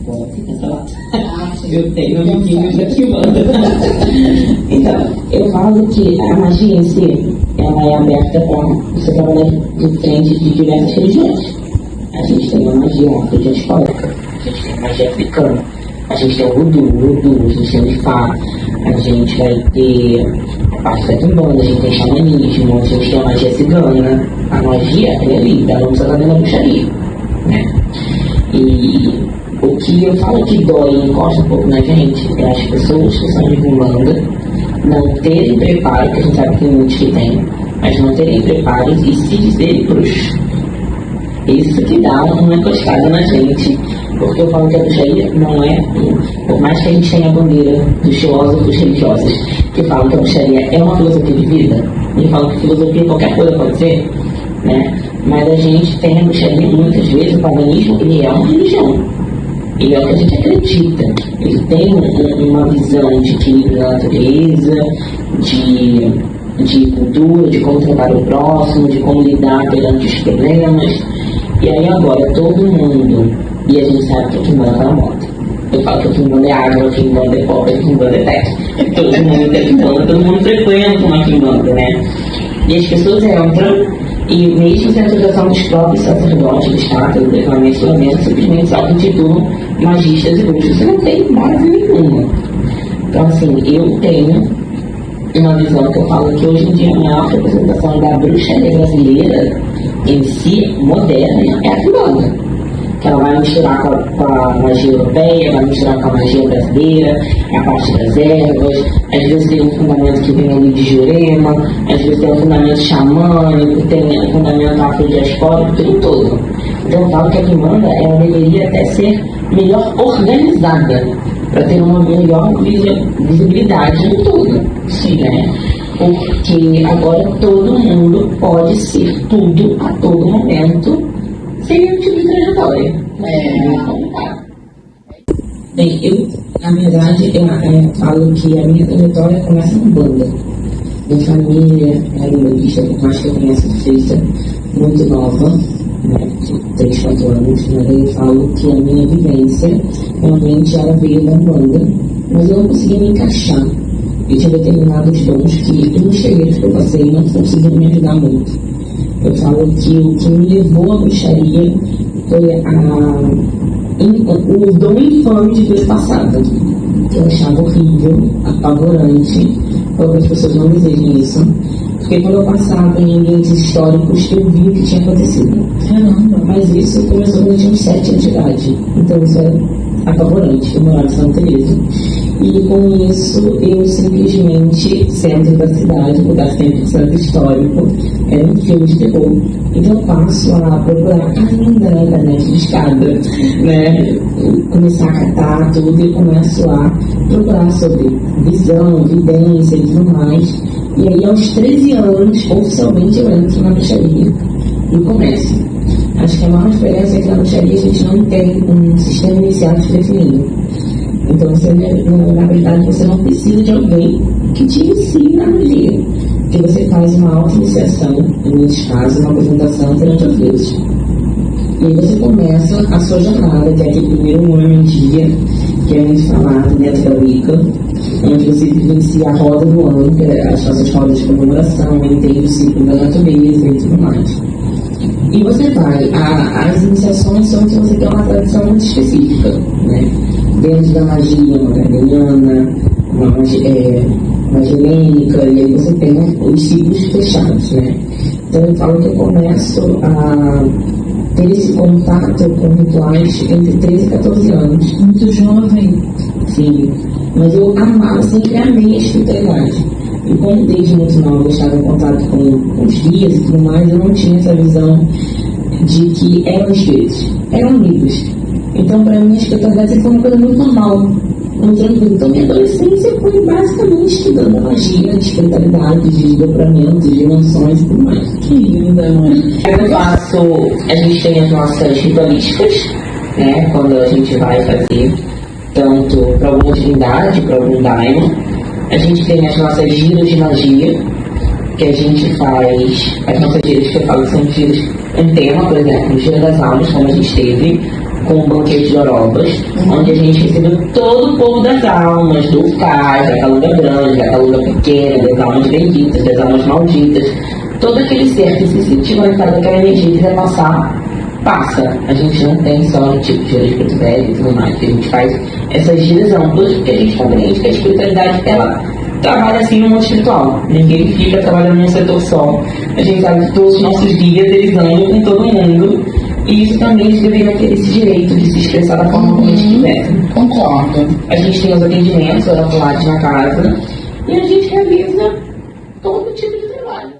fora, fica só. Eu tenho amiguinhos da Kimbanda. Então, eu falo que a magia em si, ela é aberta para você trabalhar de frente de diversas religiões. A gente tem a magia afro-diaspórica, a gente tem a magia africana, a gente tem o voodoo, a gente tem o Ifá, a gente vai ter a parte da Kimbanda, a gente tem xamanismo, a gente tem a magia cigana. A magia é ali, ela não precisa estar dentro da bruxaria, né? E o que eu falo que dói e encosta um pouco na gente é as pessoas que são de Kimbanda não terem preparo, que a gente sabe que tem muitos que tem, mas não terem preparo e se dizerem bruxos. Isso que dá uma encostada na gente, porque eu falo que a bruxaria não é, por mais que a gente tenha a bandeira dos filósofos religiosos que falam que a bruxaria é uma filosofia de vida, e falam que filosofia qualquer coisa pode ser, né? Mas a gente tem a bruxaria muitas vezes, o paganismo, ele é uma religião, ele é o que a gente acredita, ele tem uma visão de equilíbrio da natureza, de cultura, de como tratar o próximo, de como lidar perante os problemas. E aí agora todo mundo, e a gente sabe que a Kimbanda tá na moda. Eu falo que a Kimbanda é água, a Kimbanda é pop, a Kimbanda é tech. Todo mundo tem Kimbanda, todo mundo frequenta uma Kimbanda, né? E as pessoas entram, e mesmo sem a autorização dos próprios sacerdotes do Estado, do declaramento mesmo, simplesmente se auto-intitulam magistas e bruxos. Você não tem base nenhuma. Então assim, eu tenho uma visão que eu falo que hoje em dia a maior representação da bruxaria brasileira em si, moderna, é a Kimbanda. Que ela vai misturar com a magia europeia, vai misturar com a magia brasileira, a parte das ervas, às vezes tem um fundamento que vem ali de Jurema, às vezes tem um fundamento xamânico, tem um fundamento afrodiaspórico, tudo todo. Então eu falo que a Kimbanda, ela deveria até ser melhor organizada, para ter uma melhor visibilidade no todo, sim, né? Porque agora todo mundo pode ser tudo a todo momento sem nenhum tipo de trajetória. Bem, eu, na verdade, eu falo que a minha trajetória começa com banda. Minha família é humorista, por mais que eu tenha sido feita muito nova, né, de 3, 4 anos, mas eu falo que a minha vivência realmente ela veio da banda, mas eu não conseguia me encaixar. Eu tinha determinados dons que nos terreiros que eu passei não conseguiram me ajudar muito. Eu falo que o que me levou à bruxaria foi o dom infame de ter passado, que eu achava horrível, apavorante. As pessoas não desejam isso. Porque quando eu passava em ambientes históricos, eu vi o que tinha acontecido. Caramba. Mas isso começou quando eu tinha uns 7 anos de idade. Então isso é apavorante. Eu morava em Santa Teresa. E com isso, eu simplesmente, centro da cidade, lugar 100% histórico, era um filme de terror. Então eu passo a procurar ainda na internet de escada, né? Começar a catar tudo e começo a procurar sobre visão, vidência e tudo mais. E aí, aos 13 anos, oficialmente, eu entro na bruxaria e começo. Acho que a maior diferença é que na bruxaria a gente não tem um sistema iniciático definido. Então, você, na verdade, você não precisa de alguém que te ensine na magia. Porque você faz uma auto-iniciação, em muitos casos, uma apresentação perante os deuses. E aí você começa a sua jornada, que é aquele primeiro ano em dia, que é muito falado dentro da Wicca, onde você vivencia a roda do ano, que é as nossas rodas de comemoração, entende o ciclo da natureza e tudo mais. E você vai, as iniciações são se você tem uma tradição muito específica, né? Dentro da magia magadeniana, uma magia helênica, e aí você tem os ciclos fechados, né? Então eu falo que eu começo a ter esse contato com rituais entre 13 e 14 anos. Muito jovem. Sim, mas eu sempre amei a espiritualidade. E como desde muito nova eu estava em contato com os guias e tudo mais, eu não tinha essa visão de que eram espíritos, eram amigos. Então, para mim, a espiritualidade sempre foi uma coisa muito normal, muito tranquila. Então, minha adolescência foi basicamente estudando a magia, de espiritualidade, de dobramentos, de mansões e tudo mais. Que linda, mãe. A gente tem as nossas ritualísticas, né? Quando a gente vai fazer tanto para alguma divindade, para algum daimon. A gente tem as nossas giros de magia, que a gente faz, as nossas giros que eu falo são giros em tema, por exemplo, o Giro das Almas, como a gente teve com um banquete de Orobas, onde a gente recebeu todo o povo das almas, do cais, da caluga grande, da caluga pequena, das almas benditas, das almas malditas. Todo aquele ser que se sentir conectado àquela energia e quiser passar, passa. A gente não tem só tipo de giras preto velho e tudo mais, que a gente faz essas giras amplas, porque a gente compreende que a espiritualidade, ela trabalha assim no mundo espiritual. Ninguém fica trabalhando num setor só. A gente sabe que todos os nossos guias, eles andam com todo mundo. E isso também eles deveriam ter esse direito de se expressar da forma como eles quiserem. Concordo. A gente tem os atendimentos oraculares na casa e a gente realiza todo tipo de trabalho.